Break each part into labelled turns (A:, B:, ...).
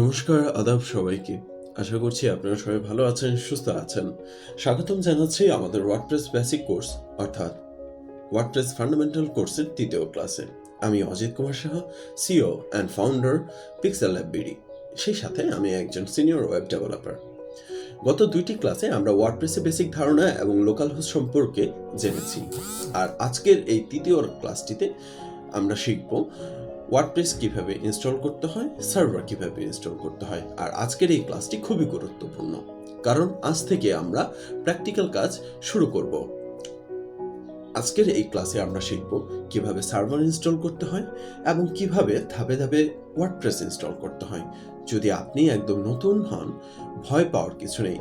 A: নমস্কার, আদাব সবাইকে। আশা করছি আপনারা সবাই ভালো আছেন, সুস্থ আছেন। স্বাগতম জানাচ্ছি আমাদের ওয়ার্ডপ্রেস বেসিক কোর্স অর্থাৎ ওয়ার্ডপ্রেস ফান্ডামেন্টাল কোর্সের ৩য় ক্লাসে। আমি Ajit Kumar Saha, CEO and founder Pixel Lab BD. সেই সাথে আমি একজন সিনিয়র ওয়েব ডেভেলপার। গত ২টি ক্লাসে আমরা ওয়ার্ডপ্রেসের বেসিক ধারণা এবং লোকাল হোস্ট সম্পর্কে জেনেছি। আর আজকের এই ৩য় ক্লাসটিতে আমরা শিখব ওয়ার্ডপ্রেস কিভাবে ইনস্টল করতে হয়, সার্ভার কিভাবে ইনস্টল করতে হয়। আর আজকের এই ক্লাসটি খুবই গুরুত্বপূর্ণ, কারণ আজ থেকে আমরা প্র্যাকটিক্যাল কাজ শুরু করব। আজকের এই ক্লাসে আমরা শিখব কিভাবে সার্ভার ইনস্টল করতে হয় এবং কিভাবে ধাপে ধাপে ওয়ার্ডপ্রেস ইনস্টল করতে হয়। যদি আপনি একদম নতুন হন, ভয় পাওয়ার কিছু নেই।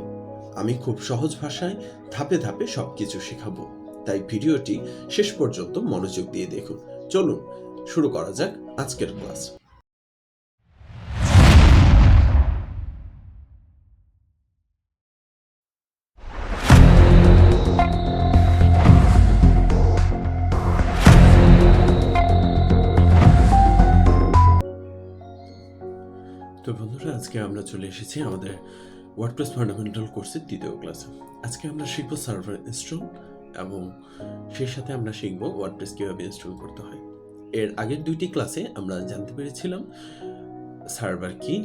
A: আমি খুব সহজ ভাষায় ধাপে ধাপে সব কিছু শেখাবো, তাই ভিডিওটি শেষ পর্যন্ত মনোযোগ দিয়ে দেখুন। চলুন শুরু করা যাক আজকের ক্লাস। তো বন্ধুরা, আজকে আমরা চলে এসেছি আমাদের ওয়ার্ডপ্রেস ফান্ডামেন্টাল কোর্সের ৩য় ক্লাসে। আজকে আমরা শিখব সার্ভার ইনস্টল এবং সেই সাথে আমরা শিখব ওয়ার্ডপ্রেস কীভাবে ইনস্টল করতে হয়। এর আগের ২টি ক্লাসে আমরা জানতে পেরেছিলাম সার্ভার কি,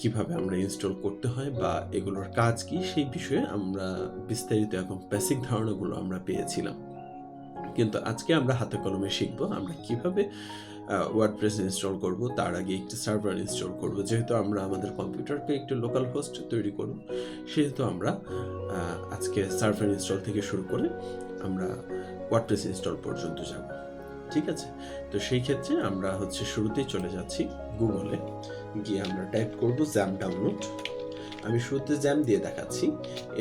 A: কিভাবে আমরা ইনস্টল করতে হয় বা এগুলোর কাজ কি, সেই বিষয়ে আমরা বিস্তারিত এবং বেসিক ধারণাগুলো আমরা পেয়েছিলাম। কিন্তু আজকে আমরা হাতে কলমে শিখব আমরা কিভাবে ওয়ার্ডপ্রেস ইনস্টল করব। তার আগে একটি সার্ভার ইনস্টল করব। যেহেতু আমরা আমাদের কম্পিউটারকে একটি লোকাল হোস্ট তৈরি করব, সেহেতু আমরা আজকে সার্ভার ইনস্টল থেকে শুরু করে আমরা ওয়ার্ডপ্রেস ইনস্টল পর্যন্ত যাব। ঠিক আছে? তো সেই ক্ষেত্রে আমরা শুরুতেই চলে যাচ্ছি গুগলে গিয়ে আমরা টাইপ করব জ্যাম ডাউনলোড। আমি শুরুতে জ্যাম দিয়ে দেখাচ্ছি,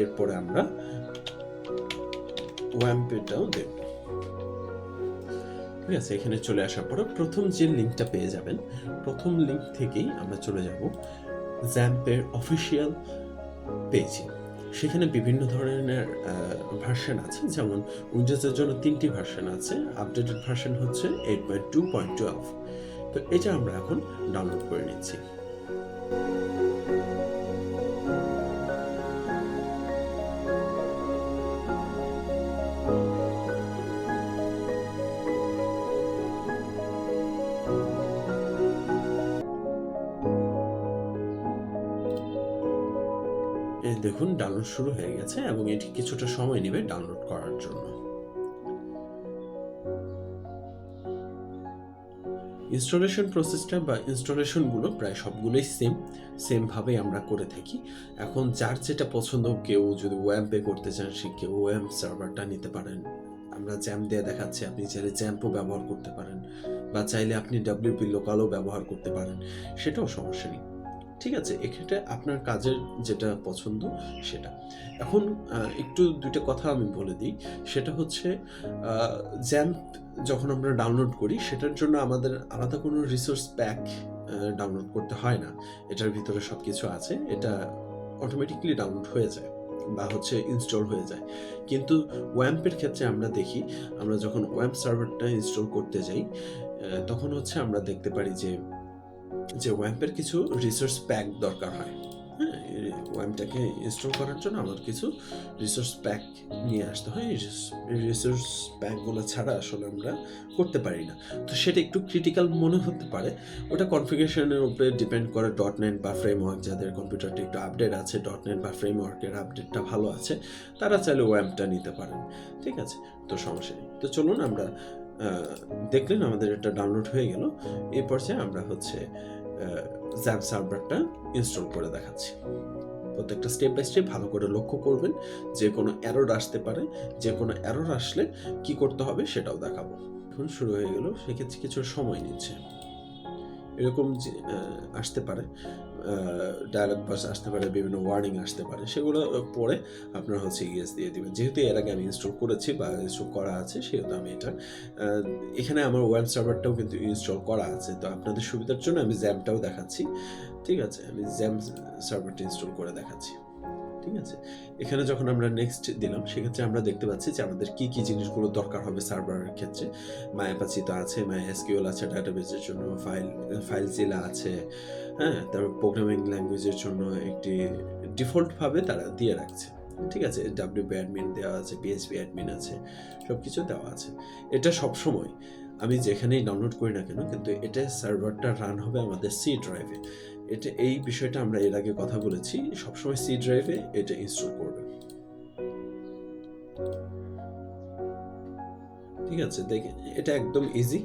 A: এরপরে আমরা ওয়াম্পেটাও দেখব। ঠিক আছে? এখানে চলে আসার পরে প্রথম যে লিঙ্কটা পেয়ে যাবেন, প্রথম লিঙ্ক থেকেই আমরা চলে যাব জ্যাম্পের অফিসিয়াল পেজে। সেখানে বিভিন্ন ধরনের ভার্সন আছে, যেমন উইন্ডোজের জন্য ৩টি ভার্সন আছে। আপডেটেড ভার্সন হচ্ছে 8.2.12। তো এটা আমরা এখন ডাউনলোড করে নিচ্ছি। দেখুন ডাউনলোড শুরু হয়ে গেছে এবং এটি কিছুটা সময় নেবে ডাউনলোড করার জন্য। ইনস্টলেশন প্রসেসটা বা ইনস্টলেশনগুলো প্রায় সবগুলোই সেমভাবেই আমরা করে থাকি। এখন যার যেটা পছন্দ, কেউ যদি ওয়াম্পে করতে চান সে কেউ ওয়াম্প সার্ভারটা নিতে পারেন। আমরা জ্যাম দিয়ে দেখাচ্ছি, আপনি চাইলে জ্যাম্পও ব্যবহার করতে পারেন বা চাইলে আপনি ডাব্লিউপি লোকালও ব্যবহার করতে পারেন, সেটাও সমস্যা নেই। ঠিক আছে? এক্ষেত্রে আপনার কাজের যেটা পছন্দ সেটা। এখন একটু ২টা কথা আমি বলে দিই। সেটা হচ্ছে জ্যাম্প যখন আমরা ডাউনলোড করি সেটার জন্য আমাদের আলাদা কোনো রিসোর্স প্যাক ডাউনলোড করতে হয় না। এটার ভিতরে সব কিছু আছে। এটা অটোমেটিক্যালি ডাউনলোড হয়ে যায় বা ইনস্টল হয়ে যায়। কিন্তু ওয়াম্পের ক্ষেত্রে আমরা দেখি, আমরা যখন ওয়াম্প সার্ভারটা ইনস্টল করতে যাই তখন আমরা দেখতে পারি যে ওয়াম্পের কিছু রিসোর্স প্যাক দরকার হয়। হ্যাঁ, ওয়াম্পটাকে ইনস্টল করার জন্য আমার কিছু রিসোর্স প্যাক নিয়ে আসতে হয়। এই রিসোর্স প্যাকগুলো ছাড়া আসলে আমরা করতে পারি না। তো সেটা একটু ক্রিটিক্যাল মনে হতে পারে। ওটা কনফিগারেশনের উপরে ডিপেন্ড করে। .NET বা ফ্রেমওয়ার্ক, যাদের কম্পিউটারটা একটু আপডেট আছে, .NET বা ফ্রেমওয়ার্কের আপডেটটা ভালো আছে, তারা চাইলে ওয়াম্পটা নিতে পারেন। ঠিক আছে? তো সমস্যা নেই। তো চলুন আমরা দেখলেন আমাদের এটা ডাউনলোড হয়ে গেল। এই পর্যায়ে আমরা জ্যাম্প সার্ভারটা ইনস্টল করে দেখাচ্ছি। প্রত্যেকটা স্টেপ বাই স্টেপ ভালো করে লক্ষ্য করবেন। যে কোনো এরর আসতে পারে, যে কোনো এরর আসলে কি করতে হবে সেটাও দেখাবো। এখন শুরু হয়ে গেল। সেক্ষেত্রে কিছু সময় নিচ্ছে। এরকম যে আসতে পারে ডায়ালগ বক্স, আসতে পারে বিভিন্ন ওয়ার্নিং আসতে পারে, সেগুলো পড়ে আপনারা ইয়েস দিয়ে দিবেন। যেহেতু এর আগে আমি ইনস্টল করেছি বা ইনস্টল করা আছে, সেহেতু আমি এটা এখানে আমার ওয়েব সার্ভারটাও কিন্তু ইনস্টল করা আছে। তো আপনাদের সুবিধার জন্য আমি জ্যামটাও দেখাচ্ছি। ঠিক আছে? আমি জ্যাম সার্ভারটা ইনস্টল করে দেখাচ্ছি। ঠিক আছে? এখানে যখন আমরা নেক্সট দিলাম সেক্ষেত্রে আমরা দেখতে পাচ্ছি যে আমাদের কি কি জিনিসগুলো দরকার হবে সার্ভারের ক্ষেত্রে। MyApache তো আছে, MySQL আছে ডাটাবেসের জন্য, ফাইলজিলা আছে, হ্যাঁ? তারপর প্রোগ্রামিং ল্যাঙ্গুয়েজের জন্য একটি ডিফল্টভাবে তারা দিয়ে রাখছে। ঠিক আছে? WP অ্যাডমিন দেওয়া আছে, PHP অ্যাডমিন আছে, সবকিছু দেওয়া আছে। এটা সবসময় আমি যেখানেই ডাউনলোড করি না কেন কিন্তু এটা সার্ভারটা রান হবে আমাদের সি ড্রাইভে। এই বিষয়টা আমরা এর আগে কথা বলেছি, সবসময় সি ড্রাইভে এটা ইনস্টল করবে। ঠিক আছে, দেখেন এটা একদম ইজি।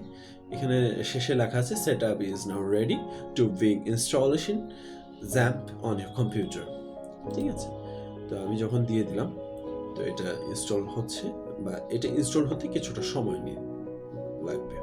A: এখানে শেষে লেখা আছে setup is now ready to big installation XAMPP on your computer. ঠিক আছে, তো আমি যখন দিয়ে দিলাম তো এটা ইনস্টল হচ্ছে, বা এটা ইনস্টল হতে কিছুটা সময় লাগবে।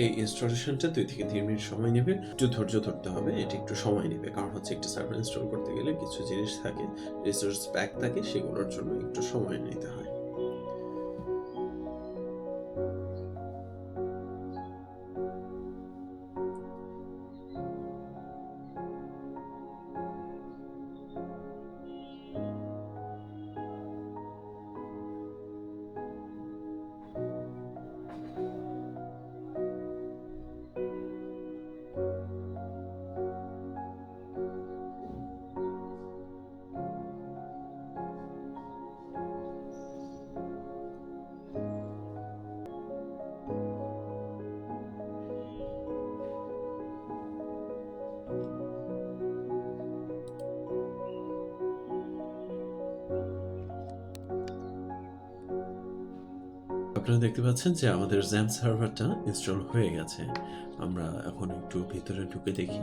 A: এই ইনস্টলেশনটা 2 থেকে 3 মিনিট সময় নেবে। একটু ধৈর্য ধরতে হবে, এটা একটু সময় নেবে, কারণ হচ্ছে একটা সার্ভার ইনস্টল করতে গেলে কিছু জিনিস থাকে, রিসোর্স প্যাক থাকে, সেগুলোর জন্য একটু সময় নিতে হয়। আপনারা দেখতে পাচ্ছেন যে আমাদের XAMPP সার্ভারটা ইনস্টল হয়ে গেছে। আমরা এখন একটু ভিতরে ঢুকে দেখি।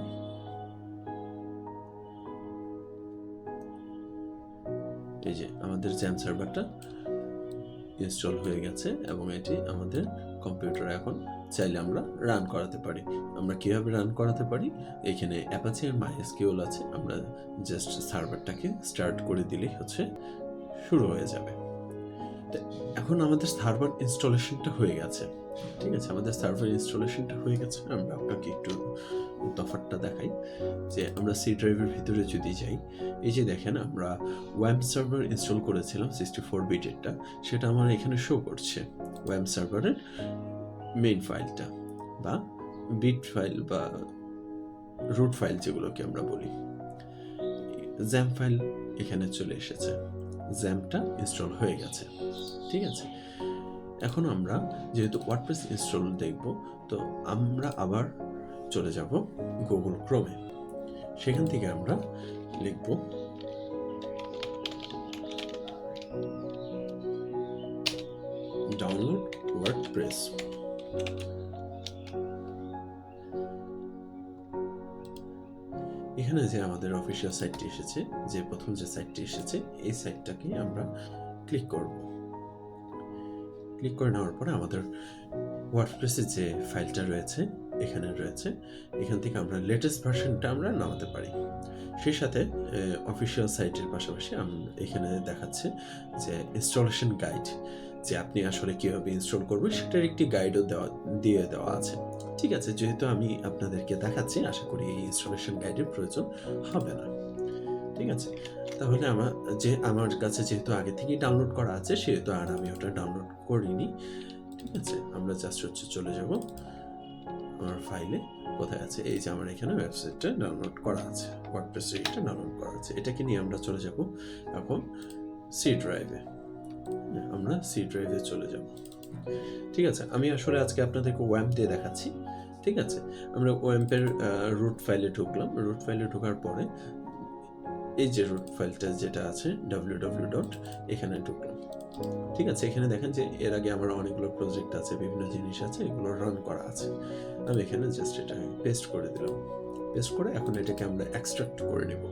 A: এই যে আমাদের XAMPP সার্ভারটা ইনস্টল হয়ে গেছে এবং এটি আমাদের কম্পিউটারে এখন চাইলে আমরা রান করাতে পারি। আমরা কিভাবে রান করাতে পারি? এখানে Apache আর MySQL আছে, আমরা জাস্ট সার্ভারটাকে স্টার্ট করে দিলেই হচ্ছে শুরু হয়ে যাবে। এখন আমাদের সার্ভার ইনস্টলেশনটা হয়ে গেছে। ঠিক আছে, আমাদের সার্ভার ইনস্টলেশনটা হয়ে গেছে। আমরা আপনাকে একটু তফাৎটা দেখাই যে আমরা সি ড্রাইভের ভিতরে যদি যাই, এই যে দেখেন আমরা ওয়াম সার্ভার ইনস্টল করেছিলাম 64 বিটেরটা, সেটা আমার এখানে শো করছে। ওয়াম সার্ভারের মেইন ফাইলটা বা বিট ফাইল বা রুট ফাইল যেগুলোকে আমরা বলি, XAMPP ফাইল এখানে চলে এসেছে। XAMPPটা ইনস্টল হয়ে গেছে। ঠিক আছে, এখন আমরা যেহেতু ওয়ার্ডপ্রেস ইনস্টল দেখব, তো আমরা আবার চলে যাব গুগল ক্রোমে। সেখান থেকে আমরা লিখব ডাউনলোড ওয়ার্ডপ্রেস। এখানে যে আমাদের অফিসিয়াল সাইটটি এসেছে, যে প্রথম যে সাইটটি এসেছে, এই সাইটটাকে আমরা ক্লিক করব। ক্লিক করে নেওয়ার পরে আমাদের ওয়ার্ডপ্রেসের যে ফাইলটা রয়েছে এখানে রয়েছে, এখান থেকে আমরা লেটেস্ট ভার্সনটা আমরা নামাতে পারি। সেই সাথে অফিসিয়াল সাইটের পাশাপাশি এখানে দেখাচ্ছে যে ইনস্টলেশন গাইড, যে আপনি আসলে কীভাবে ইনস্টল করবেন সেটার একটি গাইডও দিয়ে দেওয়া আছে। ঠিক আছে, যেহেতু আমি আপনাদেরকে দেখাচ্ছি, আশা করি এই ইনস্টলেশন গাইডের প্রয়োজন হবে না। ঠিক আছে, তাহলে আমার কাছে যেহেতু আগে থেকেই ডাউনলোড করা আছে, সেহেতু আর আমি ওটা ডাউনলোড করিনি। ঠিক আছে, আমরা জাস্ট হচ্ছে চলে যাব আমার ফাইলে, কোথায় আছে, এই যে আমার এখানে ওয়েবসাইটটা ডাউনলোড করা আছে, ওয়ার্ডপ্রেসে এটা ডাউনলোড করা আছে। এটাকে নিয়ে আমরা চলে যাব এখন সি ড্রাইভে। আমরা সি ড্রাইভে চলে যাব। ঠিক আছে, আমি আসলে আজকে আপনাদেরকে ওয়াম্প দিয়ে দেখাচ্ছি। ঠিক আছে, আমরা ওয়াম্পের রুট ফাইলে ঢুকলাম। রুট ফাইলে ঢোকার পরে এই যে রুট ফাইলটা যেটা আছে www. এখানে ঢুকলাম। ঠিক আছে, এখানে দেখেন যে এর আগে আমার অনেকগুলো প্রজেক্ট আছে, বিভিন্ন জিনিস আছে, এগুলো রান করা আছে। আমি এখানে জাস্ট এটা পেস্ট করে দিলাম। পেস্ট করে এখন এটাকে আমরা এক্সট্রাক্ট করে নেব।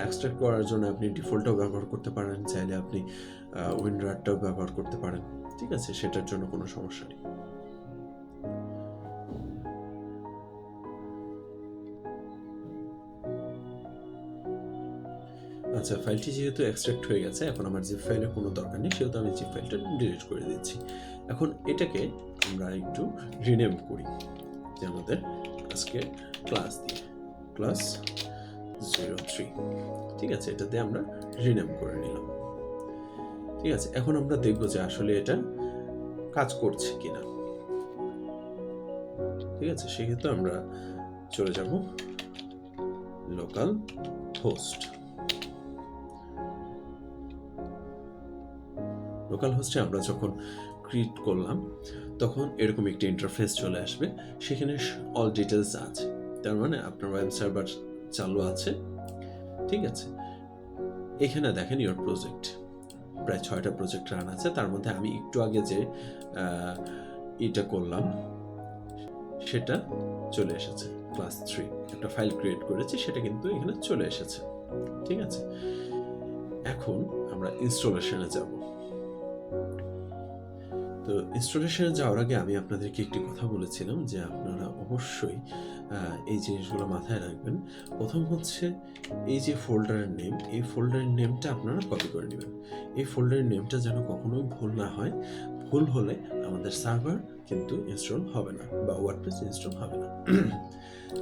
A: এক্সট্রাক্ট করার জন্য আপনি ডিফল্টও ব্যবহার করতে পারেন, চাইলে আপনি উইন্ডারটাও ব্যবহার করতে পারেন। ঠিক আছে, সেটার জন্য কোনো সমস্যা নেই। আচ্ছা, ফাইলটি যেহেতু এক্সট্রাক্ট হয়ে গেছে, এখন আমার জিপ ফাইলের কোনো দরকার নেই, সেহেতু আমি জিপ ফাইলটা ডিলিট করে দিচ্ছি। এখন এটাকে আমরা একটু রিনেম করি, যে আমাদের আজকে ক্লাস দিয়ে ক্লাস 03। ঠিক আছে, এটাতে আমরা রিনেম করে নিলাম। ঠিক আছে, এখন আমরা দেখব যে আসলে এটা কাজ করছে কিনা। ঠিক আছে, সেক্ষেত্রে আমরা চলে যাব লোকাল হোস্ট। লোকাল হোস্টে আমরা যখন ক্রিয়েট করলাম তখন এরকম একটি ইন্টারফেস চলে আসবে, সেখানে অল ডিটেলস আছে, তার মানে আপনার ওয়েব সার্ভার চালু আছে। ঠিক আছে, এখানে দেখেন ইওর প্রজেক্ট, প্রায় 6টা প্রজেক্ট রান আছে, তার মধ্যে আমি একটু আগে যে এটা করলাম সেটা চলে এসেছে, ক্লাস 3 একটা ফাইল ক্রিয়েট করেছি, সেটা কিন্তু এখানে চলে এসেছে। ঠিক আছে, এখন আমরা ইনস্টলেশনে যাব। তো ইনস্টলেশনে যাওয়ার আগে আমি আপনাদেরকে একটি কথা বলেছিলাম যে আপনারা অবশ্যই এই জিনিসগুলো মাথায় রাখবেন। প্রথম হচ্ছে এই যে ফোল্ডারের নেম, এই ফোল্ডারের নেমটা আপনারা কপি করে নেবেন। এই ফোল্ডারের নেমটা যেন কখনোই ভুল না হয়। ভুল হলে আমাদের সার্ভার কিন্তু ইনস্টল হবে না বা ওয়ার্ডপ্রেস ইনস্টল হবে না।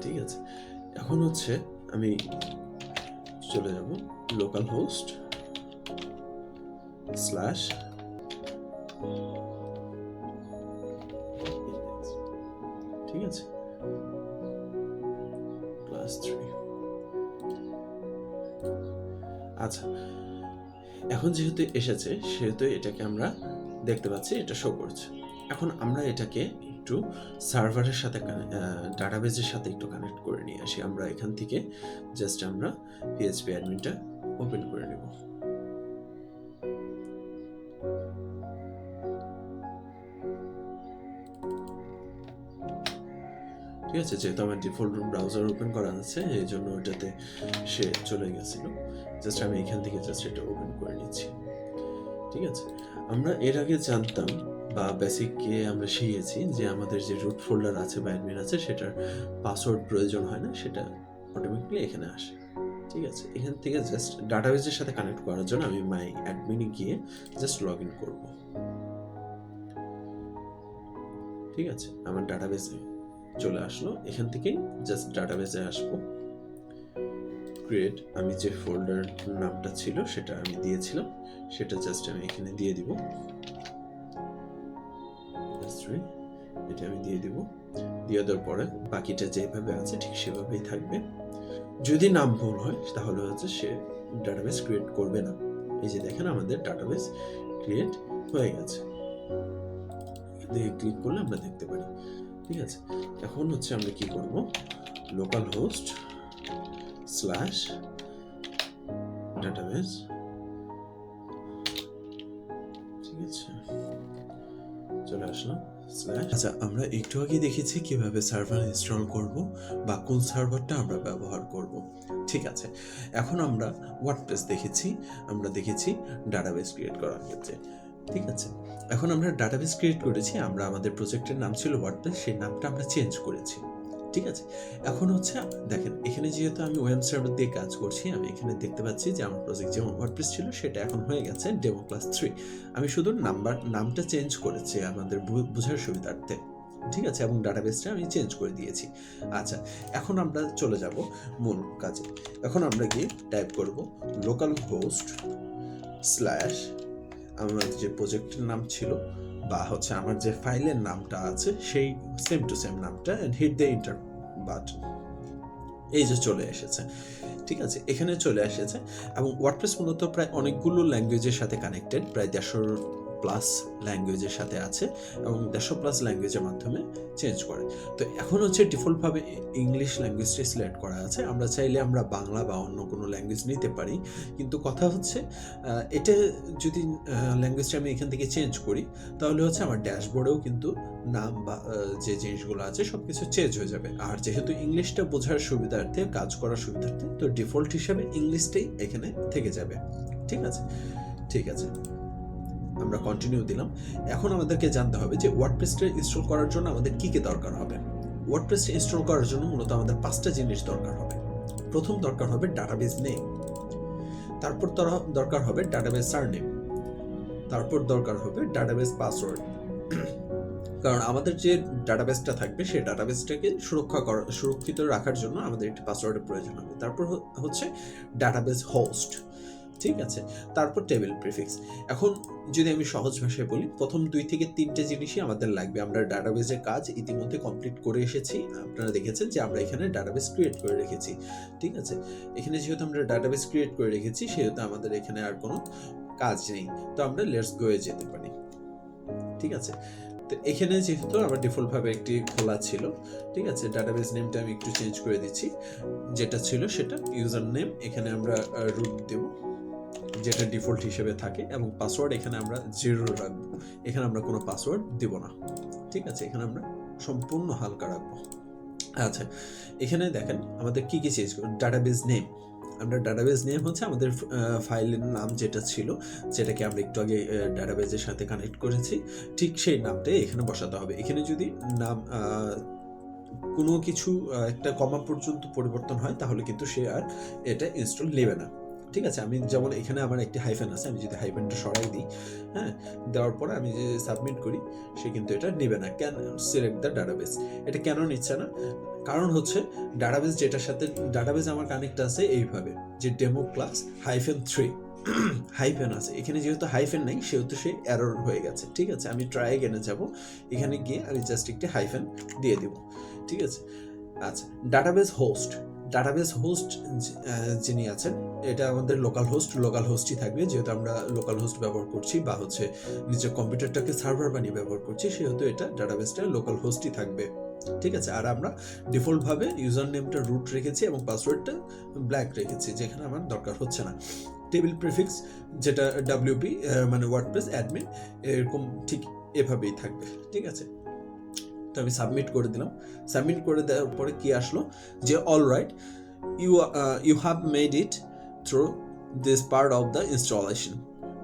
A: ঠিক আছে, এখন হচ্ছে আমি চলে যাব লোকাল হোস্ট স্ল্যাশ ঠিক আছে ক্লাস 3। আচ্ছা, এখন যেহেতু এসেছে সেহেতু এটাকে আমরা দেখতে পাচ্ছি, এটা শো করছে। এখন আমরা এটাকে একটু সার্ভারের সাথে ডাটাবেজের সাথে একটু কানেক্ট করে নিয়ে আসি। আমরা এখান থেকে জাস্ট আমরা পিএইচপি অ্যাডমিনটা ওপেন করে নেব। ঠিক আছে, যেহেতু আমার ডিফল্ট ব্রাউজার ওপেন করা আছে এই জন্য ওটাতে সে চলে গেছিল। জাস্ট আমি এখান থেকে জাস্ট এটা ওপেন করে নিচ্ছি। ঠিক আছে, আমরা এর আগে জানতাম বা বেসিকে আমরা শিখেছি যে আমাদের যে রুট ফোল্ডার আছে বা অ্যাডমিন আছে সেটার পাসওয়ার্ড প্রয়োজন হয় না, সেটা অটোমেটিক্যালি এখানে আসে। ঠিক আছে, এখান থেকে জাস্ট ডাটাবেজের সাথে কানেক্ট করার জন্য আমি মাই অ্যাডমিনে গিয়ে জাস্ট লগ ইন করব। ঠিক আছে, আমার ডাটাবেজে চলে আসলো, এখান থেকে জাস্ট ডাটাবেজে আসবো। ক্রিয়েট, আমি যে ফোল্ডার নামটা ছিল সেটা আমি দিয়েছিলাম, সেটা জাস্ট আমি এখানে দিয়ে দিব। এটা আমি দিয়ে দিব। দিয়ে দেওয়ার পরে বাকিটা যেভাবে আছে ঠিক সেভাবেই থাকবে। যদি নাম ভুল হয় তাহলে হচ্ছে সে ডাটাবেস ক্রিয়েট করবে না। এই যে দেখেন আমাদের ডাটাবেস ক্রিয়েট হয়ে গেছে, দিয়ে ক্লিক করলে আমরা দেখতে পারি। ঠিক আছে, এখন হচ্ছে আমরা কি করব, লোকাল হোস্ট স্ল্যাশ ডাটাবেস। ঠিক আছে, চলে আসলাম স্ল্যাশ। আচ্ছা, আমরা একটু আগে দেখেছি কিভাবে সার্ভার ইনস্টল করব বা কোন সার্ভারটা আমরা ব্যবহার করব। ঠিক আছে, এখন আমরা ওয়ার্ডপ্রেস দেখেছি, আমরা দেখেছি ডাটাবেস ক্রিয়েট করার ক্ষেত্রে। ঠিক আছে, এখন আমরা ডাটাবেস ক্রিয়েট করেছি, আমরা আমাদের প্রজেক্টের নাম ছিল ওয়ার্ডপ্রেস, সেই নামটা আমরা চেঞ্জ করেছি। ঠিক আছে, এখন হচ্ছে দেখেন এখানে যেহেতু আমি ওয়েব সার্ভার দিয়ে কাজ করছি, আমি এখানে দেখতে পাচ্ছি যে আমার প্রজেক্ট যেমন ওয়ার্ডপ্রেস ছিল সেটা এখন হয়ে গেছে ডেমো ক্লাস 3। আমি শুধু নামটা চেঞ্জ করেছি আমাদের বোঝার সুবিধার্থে। ঠিক আছে, এবং ডাটাবেসটা আমি চেঞ্জ করে দিয়েছি। আচ্ছা, এখন আমরা চলে যাব মূল কাজে। এখন আমরা গিয়ে টাইপ করব লোকাল হোস্ট স্ল্যাশ, আমার যে প্রজেক্টের নাম ছিল বা হচ্ছে আমার যে ফাইলের নামটা আছে সেই সেম টু সেম নামটা, and hit the enter button. এই যে চলে এসেছে, ঠিক আছে, এখানে চলে এসেছে। এবং ওয়ার্ডপ্রেস মূলত প্রায় অনেকগুলো ল্যাঙ্গুয়েজের সাথে কানেক্টেড, প্রায় 150+ ল্যাঙ্গুয়েজের সাথে আছে এবং 150+ ল্যাঙ্গুয়েজের মাধ্যমে চেঞ্জ করে। তো এখন হচ্ছে ডিফল্টভাবে ইংলিশ ল্যাঙ্গুয়েজটা সিলেক্ট করা আছে। আমরা চাইলে আমরা বাংলা বা অন্য কোনো ল্যাঙ্গুয়েজ নিতে পারি, কিন্তু কথা হচ্ছে এটা যদি ল্যাঙ্গুয়েজটা আমি এখান থেকে চেঞ্জ করি তাহলে হচ্ছে আমার ড্যাশবোর্ডেও কিন্তু নাম বা যে জিনিসগুলো আছে সব কিছু চেঞ্জ হয়ে যাবে। আর যেহেতু ইংলিশটা বোঝার সুবিধার্থে, কাজ করার সুবিধার্থে, তো ডিফল্ট হিসাবে ইংলিশটাই এখানে থেকে যাবে। ঠিক আছে, ঠিক আছে, আমরা কন্টিনিউ দিলাম। এখন আমাদেরকে জানতে হবে যে ওয়ার্ডপ্রেসটা ইনস্টল করার জন্য আমাদের কী কী দরকার হবে। ওয়ার্ডপ্রেসটা ইনস্টল করার জন্য মূলত আমাদের 5টা জিনিস দরকার হবে। প্রথম দরকার হবে ডাটাবেস নেম, তারপর দরকার হবে ডাটাবেস সারনেম, তারপর দরকার হবে ডাটাবেস পাসওয়ার্ড, কারণ আমাদের যে ডাটাবেসটা থাকবে সেই ডাটাবেসটাকে সুরক্ষিত রাখার জন্য আমাদের একটি পাসওয়ার্ডের প্রয়োজন হবে। তারপর হচ্ছে ডাটাবেস হোস্ট, ঠিক আছে, তারপর টেবিল প্রিফিক্স। এখন যদি আমি সহজ ভাষায় বলি, প্রথম 2 থেকে 3টে জিনিসই আমাদের লাগবে। আমরা ডাটাবেসের কাজ ইতিমধ্যে কমপ্লিট করে এসেছি। আপনারা দেখেছেন যে আমরা এখানে ডাটাবেস ক্রিয়েট করে রেখেছি, ঠিক আছে। এখানে যেহেতু আমরা ডাটাবেস ক্রিয়েট করে রেখেছি সেহেতু আমাদের এখানে আর কোনো কাজ নেই, তো আমরা লেটস গো এ যেতে পারি, ঠিক আছে। তো এখানে যেহেতু আমার ডিফল্টভাবে একটি খোলা ছিল, ঠিক আছে, ডাটাবেস নেমটা আমি একটু চেঞ্জ করে দিচ্ছি। যেটা ছিল সেটা ইউজার নেম, এখানে আমরা রুট দেব যেটা ডিফল্ট হিসেবে থাকে, এবং পাসওয়ার্ড এখানে আমরা 0 রাখবো। এখানে আমরা কোনো পাসওয়ার্ড দেব না, ঠিক আছে, এখানে আমরা সম্পূর্ণ হালকা রাখবো। আচ্ছা, এখানে দেখেন আমাদের কি কি চেঞ্জ করব। ডাটাবেস নেম, আমরা ডাটাবেস নেম হচ্ছে আমাদের ফাইলের নাম যেটা ছিল, যেটাকে আমরা একটু আগে ডাটাবেসের সাথে কানেক্ট করেছি, ঠিক সেই নামটাই এখানে বসাতে হবে। এখানে যদি নাম কোনো কিছু একটা কমা পর্যন্ত পরিবর্তন হয় তাহলে কিন্তু সে আর এটা ইনস্টল নেবে না, ঠিক আছে। আমি যেমন এখানে আমার একটি হাইফেন আছে, আমি যদি হাইফেনটা সরাই দিই, হ্যাঁ, দেওয়ার পরে আমি যে সাবমিট করি, সে কিন্তু এটা নেবে না। ক্যান সিলেক্ট দ্য ডাটাবেস, এটা কেন নিচ্ছে না? কারণ হচ্ছে ডাটাবেস যেটার সাথে ডাটাবেস আমার কানেক্ট আছে এইভাবে, যে ডেমো ক্লাস -3 হাইফেন আছে, এখানে যেহেতু হাইফেন নাই সেহেতু সে এরর হয়ে গেছে, ঠিক আছে। আমি ট্রাই এগেনে যাব, এখানে গিয়ে আমি জাস্ট একটি হাইফেন দিয়ে দিব, ঠিক আছে। আচ্ছা, ডাটাবেস হোস্ট, ডাটাবেস হোস্ট যিনি আছেন এটা আমাদের লোকাল হোস্টই থাকবে, যেহেতু আমরা লোকাল হোস্ট ব্যবহার করছি বা হচ্ছে নিজের কম্পিউটারটাকে সার্ভার বানিয়ে ব্যবহার করছি, সেহেতু এটা ডাটাবেসটা লোকাল হোস্টই থাকবে, ঠিক আছে। আর আমরা ডিফল্টভাবে ইউজার নেমটা রুট রেখেছি এবং পাসওয়ার্ডটা ব্ল্যাক রেখেছি, যেখানে আমার দরকার হচ্ছে না। টেবিল প্রিফিক্স যেটা WP মানে ওয়ার্ডপ্রেস অ্যাডমিন, এরকম ঠিক এভাবেই থাকবে, ঠিক আছে। তো আমি সাবমিট করে দিলাম। সাবমিট করে দেওয়ার পরে কি আসলো, যে alright you have made it through this part of the installation,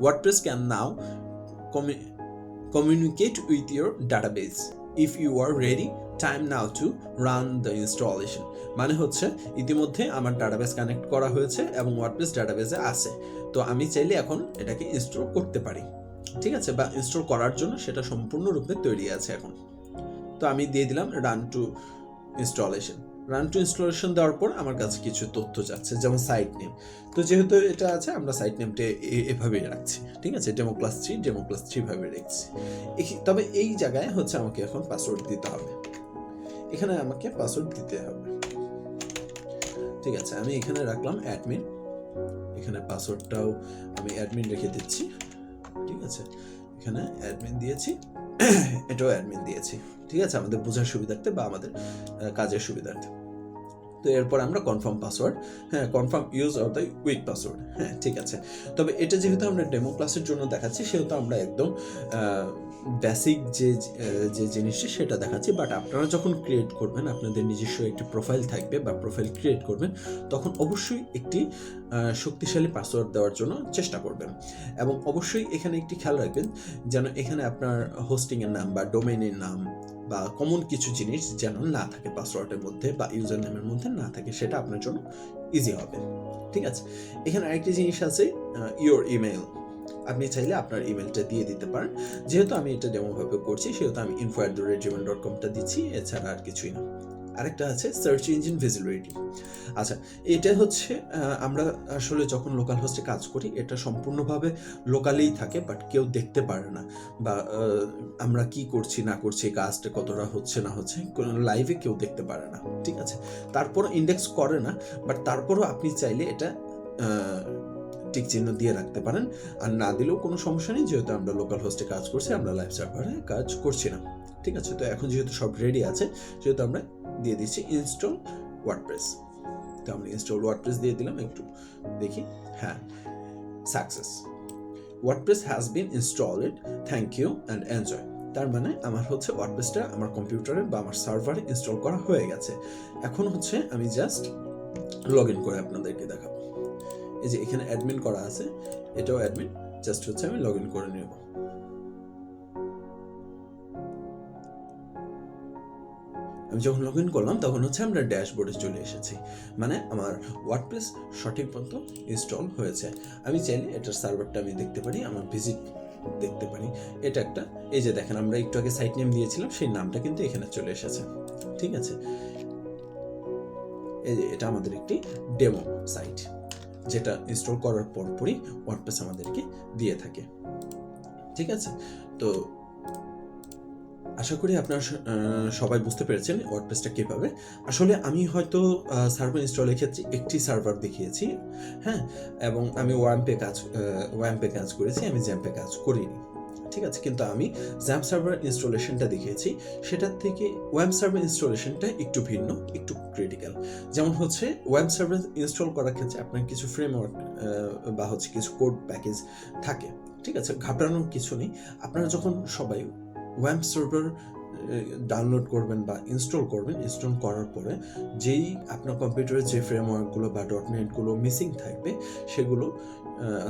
A: WordPress can now communicate with your database if you are ready, time now to run the installation। মানে হচ্ছে ইতিমধ্যে আমার ডাটাবেস কানেক্ট করা হয়েছে এবং ওয়ার্ডপ্রেস ডাটাবেসে আছে, তো আমি চাইলে এখন এটাকে ইনস্টল করতে পারি, ঠিক আছে, বা ইনস্টল করার জন্য সেটা সম্পূর্ণরূপে তৈরি আছে এখন। তো আমি দিয়ে দিলাম run to installation. Run to installation দেওয়ার পর আমার কাছে কিছু তথ্য যাচ্ছে, যেমন সাইট নেম। তো যেহেতু এটা আছে আমরা সাইট নেমটা এভাবেই রাখছি, ঠিক আছে, ডেমো ক্লাস 3 ভাবে রাখছি। তবে এই জায়গায় হচ্ছে আমাকে এখন পাসওয়ার্ড দিতে হবে, এখানে আমাকে পাসওয়ার্ড দিতে হবে, ঠিক আছে। আমি এখানে রাখলাম অ্যাডমিন, এখানে পাসওয়ার্ডটাও আমি অ্যাডমিন রেখে দিচ্ছি, ঠিক আছে, এখানে অ্যাডমিন দিয়েছি, এটাও অ্যাডমিন দিয়েছি, ঠিক আছে, আমাদের বোঝার সুবিধার্থে বা আমাদের কাজের সুবিধার্থে। তো এরপর আমরা কনফার্ম পাসওয়ার্ড, হ্যাঁ, confirm use of the week password, হ্যাঁ, ঠিক আছে। তবে এটা যেহেতু আমরা ডেমো ক্লাসের জন্য দেখাচ্ছি সেহেতু আমরা একদম বেসিক যে জিনিসটা সেটা দেখাচ্ছি। বাট আপনারা যখন ক্রিয়েট করবেন, আপনাদের নিজস্ব একটি প্রোফাইল থাকবে বা প্রোফাইল ক্রিয়েট করবেন, তখন অবশ্যই একটি শক্তিশালী পাসওয়ার্ড দেওয়ার জন্য চেষ্টা করবেন। এবং অবশ্যই এখানে একটি খেয়াল রাখবেন যেন এখানে আপনার হোস্টিংয়ের নাম বা ডোমেইনের নাম বা কমন কিছু জিনিস যেন না থাকে পাসওয়ার্ডের মধ্যে বা ইউজার নেমের মধ্যে না থাকে, সেটা আপনার জন্য ইজি হবে, ঠিক আছে। এখানে আরেকটি জিনিস আছে, ইওর ইমেল। আপনি চাইলে আপনার ইমেলটা দিয়ে দিতে পারেন। যেহেতু আমি এটা ডেমোভাবে করছি সেহেতু আমি info@gmail.com দিচ্ছি, এছাড়া আর কিছুই না। আরেকটা আছে সার্চ ইঞ্জিন ভিজিবিলিটি। আচ্ছা, এটা হচ্ছে আমরা আসলে যখন লোকাল হোস্টে কাজ করি এটা সম্পূর্ণভাবে লোকালেই থাকে, বাট কেউ দেখতে পারে না, বা আমরা কি করছি না করছি, কাজটা কতটা হচ্ছে না হচ্ছে লাইভে কেউ দেখতে পারে না, ঠিক আছে। তারপর ইন্ডেক্স করে না, বাট তারপরও আপনি চাইলে এটা টিক চিহ্ন দিয়ে রাখতে পারেন, আর না দিলেও কোনো সমস্যা নেই, যেহেতু আমরা লোকাল হোস্টে কাজ করছি, আমরা লাইভ সার্ভারে কাজ করছি না, ঠিক আছে। তো এখন যেহেতু সব রেডি আছে, যেহেতু আমরা দিয়ে দিচ্ছি ইনস্টল ওয়ার্ডপ্রেস। তো আমরা ইনস্টল ওয়ার্ডপ্রেস দিয়ে দিলাম, একটু দেখি, হ্যাঁ, success, WordPress has been installed, thank you and enjoy. তার মানে আমার হচ্ছে ওয়ার্ডপ্রেসটা আমার কম্পিউটারে বা আমার সার্ভারে ইনস্টল করা হয়ে গেছে। এখন হচ্ছে আমি জাস্ট লগ ইন করে আপনাদেরকে দেখাবো। এই যে এখানে অ্যাডমিন করা আছে, এটাও অ্যাডমিন, জাস্ট হচ্ছে আমি লগ ইন করে নেব। আমি যখন লগ ইন করলাম তখন হচ্ছে আমরা ড্যাশবোর্ডে চলে এসেছি, মানে আমার ওয়ার্ডপ্রেস সঠিক মতো ইনস্টল হয়েছে। আমি চাইলে এটার সার্ভারটা আমি দেখতে পারি, আমার ভিজিট দেখতে পারি। এটা একটা, এই যে দেখেন আমরা একটু আগে সাইট নেম দিয়েছিলাম, সেই নামটা কিন্তু এখানে চলে এসেছে, ঠিক আছে। এই যে এটা আমাদের একটি ডেমো সাইট, যেটা ইনস্টল করার পরপরই ওয়ার্ডপ্রেস আমাদেরকে দিয়ে থাকে, ঠিক আছে। তো আশা করি আপনারা সবাই বুঝতে পেরেছেন ওয়ার্ডপ্রেসটা কীভাবে। আসলে আমি হয়তো সার্ভার ইনস্টলের ক্ষেত্রে একটি সার্ভার দেখিয়েছি, হ্যাঁ, এবং আমি ওয়াম্পে কাজ করেছি, আমি জ্যাম্পে কাজ করিনি, ঠিক আছে। কিন্তু আমি জ্যাম্প সার্ভার ইনস্টলেশনটা দেখিয়েছি, সেটার থেকে ওয়েব সার্ভার ইনস্টলেশনটা একটু ভিন্ন, একটু ক্রিটিক্যাল। যেমন হচ্ছে ওয়েব সার্ভার ইনস্টল করার ক্ষেত্রে আপনার কিছু ফ্রেমওয়ার্ক বা হচ্ছে কিছু কোড প্যাকেজ থাকে, ঠিক আছে, ঘাবড়ানোর কিছু নেই। আপনারা যখন সবাই ওয়েব সার্ভার ডাউনলোড করবেন বা ইনস্টল করবেন, ইনস্টল করার পরে যেই আপনার কম্পিউটারে যে ফ্রেমওয়ার্কগুলো বা ডটনেটগুলো মিসিং থাকবে, সেগুলো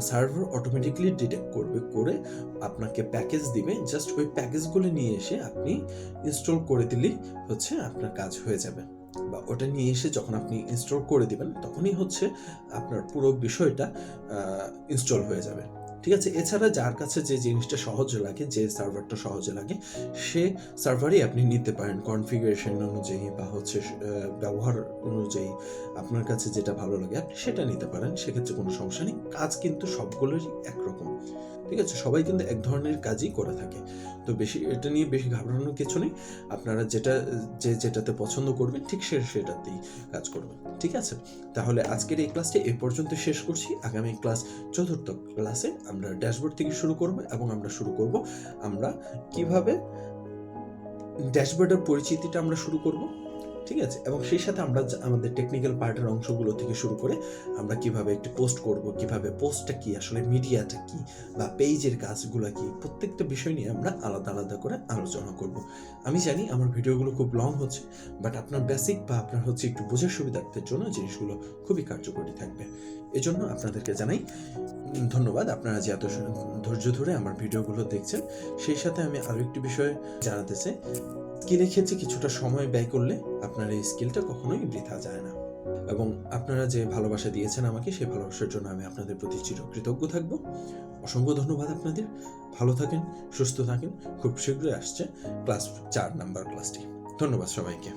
A: সার্ভার অটোমেটিকলি ডিটেক্ট করে আপনাকে প্যাকেজ দিবে, জাস্ট ওই প্যাকেজগুলো নিয়ে এসে আপনি ইনস্টল করে দিলেই হচ্ছে আপনার কাজ হয়ে যাবে। বা ওটা নিয়ে এসে যখন আপনি ইনস্টল করে দিবেন, তখনই হচ্ছে আপনার পুরো বিষয়টা ইনস্টল হয়ে যাবে, ঠিক আছে। এছাড়া যার কাছে যে জিনিসটা সহজ লাগে, যে সার্ভারটা সহজে লাগে, সে সার্ভারই আপনি নিতে পারেন কনফিগারেশন অনুযায়ী বা হচ্ছে ব্যবহার অনুযায়ী আপনার কাছে যেটা ভালো লাগে আপনি সেটা নিতে পারেন, সেক্ষেত্রে কোনো সমস্যা নেই। কাজ কিন্তু সবগুলোরই একরকম, ঠিক আছে, সবাই কিন্তু এক ধরনের কাজই করে থাকে। তো এটা নিয়ে বেশি ঘাবড়ানোর কিছু নেই। আপনারা যেটাতে পছন্দ করবেন ঠিক সেটাতেই কাজ করবেন, ঠিক আছে। তাহলে আজকের এই ক্লাসটি এই পর্যন্ত শেষ করছি। আগামী ক্লাস 4th ক্লাসে আমরা ড্যাশবোর্ড থেকে শুরু করব, এবং আমরা শুরু করব আমরা কিভাবে ড্যাশবোর্ডের পরিচিতিটা আমরা শুরু করব, ঠিক আছে। এবং সেই সাথে আমরা আমাদের টেকনিক্যাল পার্টের অংশগুলো থেকে শুরু করে আমরা কিভাবে একটি পোস্ট করব, কিভাবে পোস্টটা কি, আসলে মিডিয়াটা কি, বা পেজের কাজগুলো কি, প্রত্যেকটা বিষয় নিয়ে আমরা আলাদা আলাদা করে আলোচনা করব। আমি জানি আমার ভিডিওগুলো খুব লং হচ্ছে, বাট আপনার বেসিক বা আপনার হচ্ছে একটু বোঝার সুবিধার্থের জন্য জিনিসগুলো খুবই কার্যকরী থাকবে। এজন্য আপনাদেরকে জানাই ধন্যবাদ, আপনারা যে এত ধৈর্য ধরে আমার ভিডিওগুলো দেখছেন। সেই সাথে আমি আরও একটি বিষয় জানাতে চাই, স্কিলের ক্ষেত্রে কিছুটা সময় ব্যয় করলে আপনার এই স্কিলটা কখনোই বৃথা যায় না। এবং আপনারা যে ভালোবাসা দিয়েছেন আমাকে, সেই ভালোবাসার জন্য আমি আপনাদের প্রতি চিরকৃতজ্ঞ থাকব। অসংখ্য ধন্যবাদ আপনাদের। ভালো থাকেন, সুস্থ থাকেন। খুব শীঘ্রই আসছে ক্লাস 4 নাম্বার ক্লাসটি। ধন্যবাদ সবাইকে।